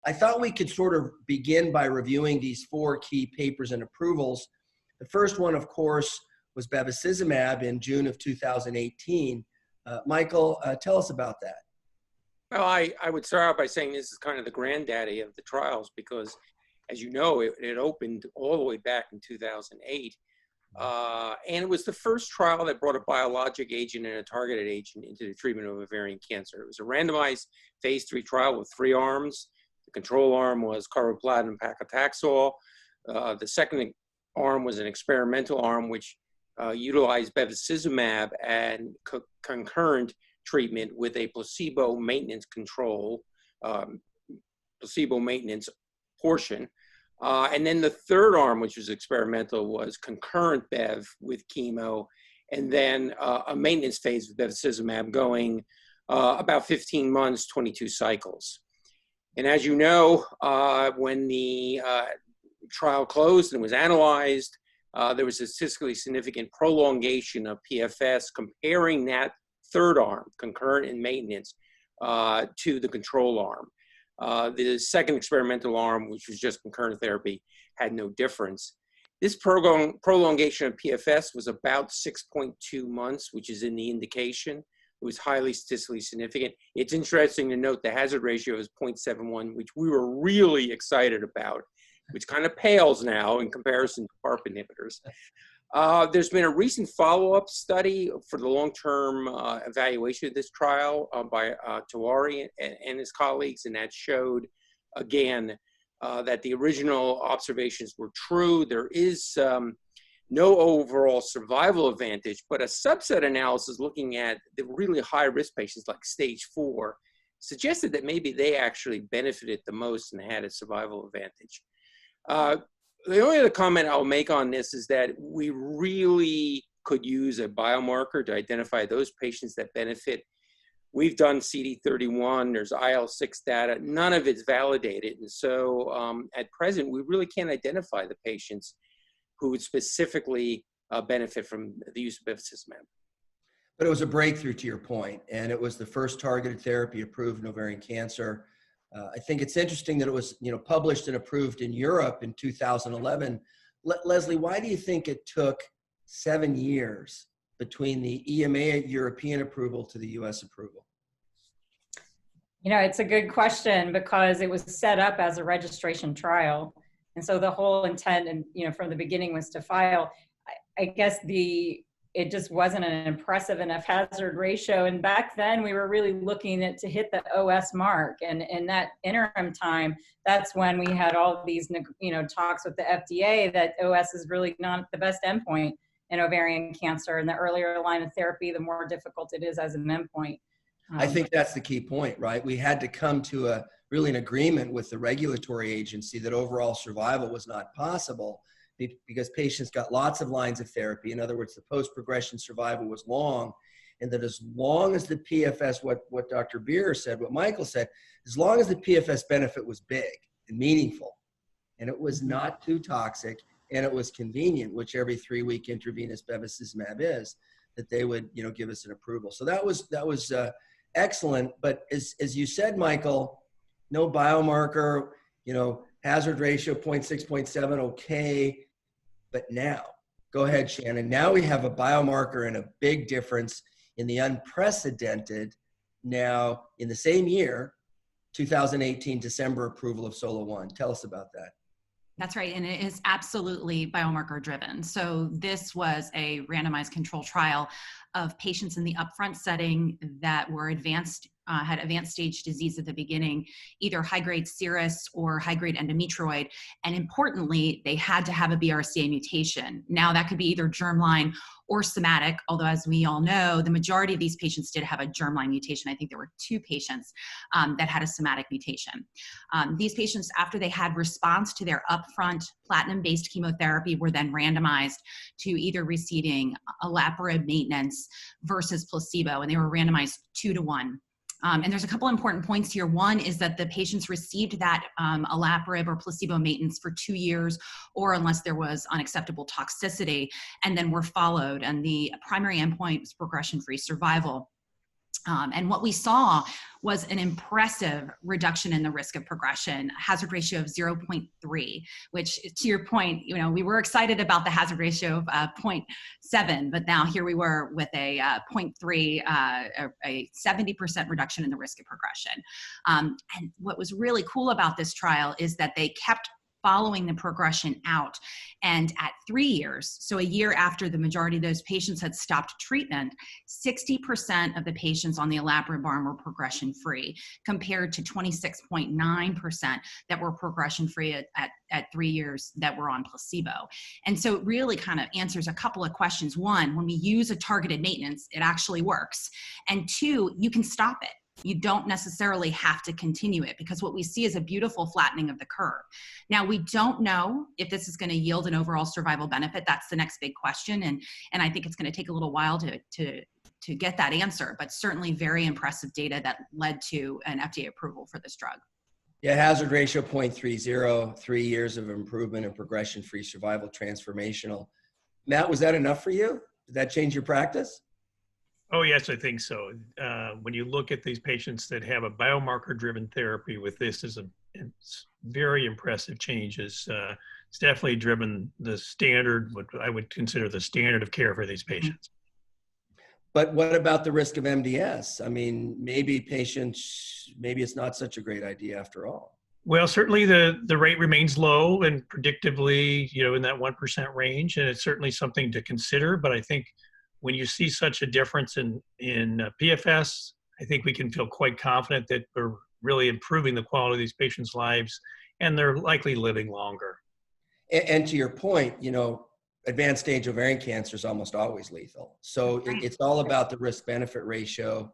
I thought we could sort of begin by reviewing these 4 key papers and approvals. The first one, of course, was bevacizumab in June of 2018. Michael, tell us about that. Well, I would start out by saying this is kind of the granddaddy of the trials because, as you know, it opened all the way back in 2008. And it was the first trial that brought a biologic agent and a targeted agent into the treatment of ovarian cancer. It was a randomized phase 3 trial with 3 arms. The control arm was carboplatin and paclitaxel. The second arm was an experimental arm, which utilized bevacizumab and concurrent treatment with a placebo maintenance control, placebo maintenance portion. And then the third arm, which was experimental, was concurrent Bev with chemo, and then a maintenance phase with bevacizumab going about 15 months, 22 cycles. And as you know, when the trial closed and was analyzed, there was a statistically significant prolongation of PFS comparing that third arm, concurrent and maintenance, to the control arm. The second experimental arm, which was just concurrent therapy, had no difference. This prolongation of PFS was about 6.2 months, which is in the indication. It was highly statistically significant. It's interesting to note the hazard ratio is 0.71, which we were really excited about, which kind of pales now in comparison to PARP inhibitors. There's been a recent follow-up study for the long-term evaluation of this trial by Ovarian and his colleagues, and that showed, again, that the original observations were true. There is no overall survival advantage, but a subset analysis looking at the really high-risk patients like stage 4 suggested that maybe they actually benefited the most and had a survival advantage. The only other comment I'll make on this is that we really could use a biomarker to identify those patients that benefit. We've done CD31, there's IL-6 data, none of it's validated. And so at present, we really can't identify the patients who would specifically benefit from the use of bevacizumab. But it was a breakthrough, to your point, and it was the first targeted therapy approved in ovarian cancer. I think it's interesting that it was, published and approved in Europe in 2011. Leslie, why do you think it took 7 years between the EMA European approval to the US approval? It's a good question because it was set up as a registration trial. And so the whole intent and, from the beginning was to file. I guess it just wasn't an impressive enough hazard ratio. And back then we were really looking to hit the OS mark. And in that interim time, that's when we had all these, talks with the FDA that OS is really not the best endpoint in ovarian cancer. And the earlier line of therapy, the more difficult it is as an endpoint. I think that's the key point, right? We had to come to really an agreement with the regulatory agency that overall survival was not possible, because patients got lots of lines of therapy. In other words, the post-progression survival was long, and that as long as the PFS, what Dr. Beer said, what Michael said, as long as the PFS benefit was big and meaningful, and it was not too toxic, and it was convenient, which every 3-week intravenous bevacizumab is, that they would, give us an approval. So that was excellent. But as you said, Michael, no biomarker, hazard ratio 0.6, 0.7, okay. But now, go ahead, Shannon. Now we have a biomarker and a big difference in the unprecedented, now in the same year, 2018 December approval of SOLO-1. Tell us about that. That's right, and it is absolutely biomarker driven. So this was a randomized control trial of patients in the upfront setting that were had advanced stage disease at the beginning, either high-grade serous or high-grade endometrioid. And importantly, they had to have a BRCA mutation. Now that could be either germline or somatic, although as we all know, the majority of these patients did have a germline mutation. I think there were 2 patients that had a somatic mutation. These patients, after they had response to their upfront platinum-based chemotherapy, were then randomized to either receiving olaparib maintenance versus placebo, and they were randomized 2-to-1. And there's a couple important points here. One is that the patients received that olaparib or placebo maintenance for 2 years, or unless there was unacceptable toxicity, and then were followed. And the primary endpoint was progression-free survival. And what we saw was an impressive reduction in the risk of progression, hazard ratio of 0.3, which, to your point, we were excited about the hazard ratio of 0.7, but now here we were with a 0.3, a 70% reduction in the risk of progression. And what was really cool about this trial is that they kept following the progression out. And at 3 years, so a year after the majority of those patients had stopped treatment, 60% of the patients on the olaparib arm were progression-free, compared to 26.9% that were progression-free at 3 years that were on placebo. And so it really kind of answers a couple of questions. One, when we use a targeted maintenance, it actually works. And two, you can stop it. You don't necessarily have to continue it, because what we see is a beautiful flattening of the curve. Now, we don't know if this is going to yield an overall survival benefit. That's the next big question. And I think it's going to take a little while to get that answer, but certainly very impressive data that led to an FDA approval for this drug. Yeah, hazard ratio 0.30, 3 years of improvement in progression-free survival, transformational. Matt, was that enough for you? Did that change your practice? Oh, yes, I think so. When you look at these patients that have a biomarker-driven therapy with this, it's very impressive changes. It's definitely driven the standard, what I would consider the standard of care for these patients. But what about the risk of MDS? I mean, maybe it's not such a great idea after all. Well, certainly the rate remains low and predictably, in that 1% range, and it's certainly something to consider. But I think when you see such a difference in PFS, I think we can feel quite confident that we're really improving the quality of these patients' lives, and they're likely living longer. And to your point, advanced stage ovarian cancer is almost always lethal. So it's all about the risk-benefit ratio.